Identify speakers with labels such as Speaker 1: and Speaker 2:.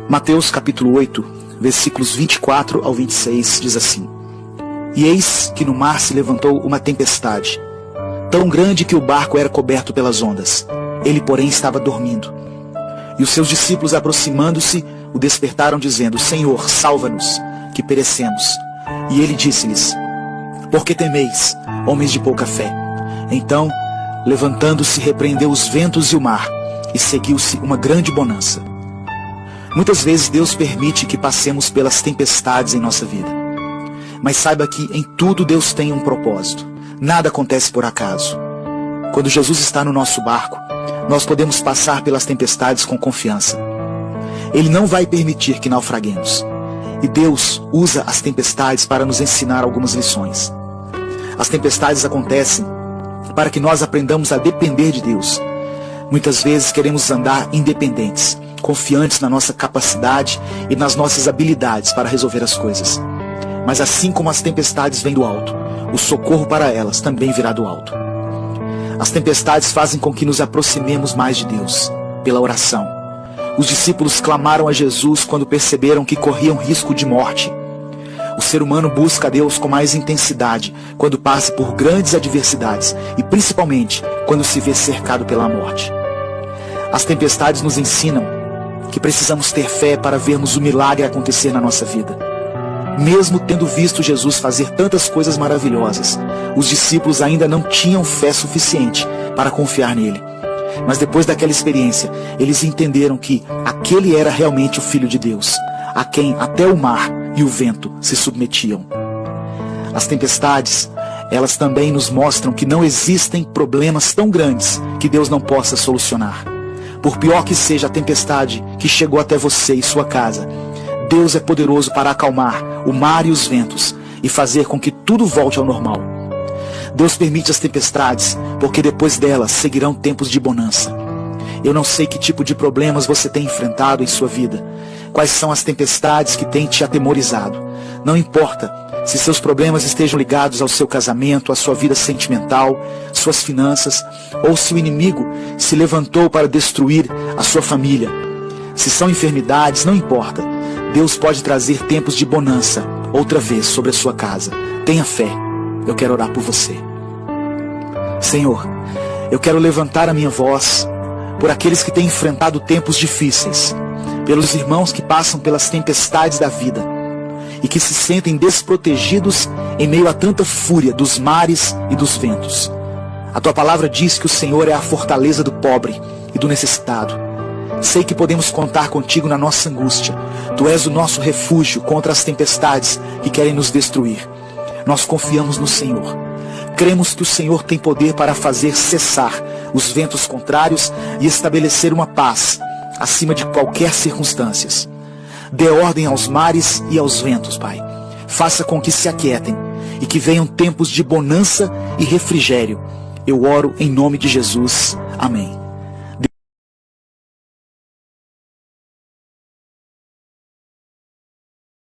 Speaker 1: Mateus capítulo 8, versículos 24 ao 26 diz assim: E eis que no mar se levantou uma tempestade, tão grande que o barco era coberto pelas ondas. Ele, porém, estava dormindo. E os seus discípulos, aproximando-se, o despertaram, dizendo: Senhor, salva-nos, que perecemos. E ele disse-lhes: Por que temeis, homens de pouca fé? Então, levantando-se, repreendeu os ventos e o mar, e seguiu-se uma grande bonança. Muitas vezes Deus permite que passemos pelas tempestades em nossa vida. Mas saiba que em tudo Deus tem um propósito. Nada acontece por acaso. Quando Jesus está no nosso barco, nós podemos passar pelas tempestades com confiança. Ele não vai permitir que naufraguemos. E Deus usa as tempestades para nos ensinar algumas lições. As tempestades acontecem para que nós aprendamos a depender de Deus. Muitas vezes queremos andar independentes, confiantes na nossa capacidade e nas nossas habilidades para resolver as coisas. Mas assim como as tempestades vêm do alto, o socorro para elas também virá do alto. As tempestades fazem com que nos aproximemos mais de Deus, pela oração. Os discípulos clamaram a Jesus quando perceberam que corriam risco de morte. O ser humano busca a Deus com mais intensidade quando passa por grandes adversidades e principalmente quando se vê cercado pela morte. As tempestades nos ensinam que precisamos ter fé para vermos o milagre acontecer na nossa vida. Mesmo tendo visto Jesus fazer tantas coisas maravilhosas, os discípulos ainda não tinham fé suficiente para confiar nele. Mas depois daquela experiência, eles entenderam que aquele era realmente o Filho de Deus, a quem até o mar e o vento se submetiam. As tempestades, elas também nos mostram que não existem problemas tão grandes que Deus não possa solucionar. Por pior que seja a tempestade que chegou até você e sua casa, Deus é poderoso para acalmar o mar e os ventos e fazer com que tudo volte ao normal. Deus permite as tempestades porque depois delas seguirão tempos de bonança. Eu não sei que tipo de problemas você tem enfrentado em sua vida, quais são as tempestades que têm te atemorizado. Não importa se seus problemas estejam ligados ao seu casamento, à sua vida sentimental, suas finanças, ou se o inimigo se levantou para destruir a sua família. Se são enfermidades, não importa. Deus pode trazer tempos de bonança outra vez sobre a sua casa. Tenha fé. Eu quero orar por você. Senhor, eu quero levantar a minha voz por aqueles que têm enfrentado tempos difíceis, pelos irmãos que passam pelas tempestades da vida e que se sentem desprotegidos em meio a tanta fúria dos mares e dos ventos. A tua palavra diz que o Senhor é a fortaleza do pobre e do necessitado. Sei que podemos contar contigo na nossa angústia. Tu és o nosso refúgio contra as tempestades que querem nos destruir. Nós confiamos no Senhor. Cremos que o Senhor tem poder para fazer cessar os ventos contrários e estabelecer uma paz acima de qualquer circunstância. Dê ordem aos mares e aos ventos, Pai. Faça com que se aquietem e que venham tempos de bonança e refrigério. Eu oro em nome de Jesus. Amém.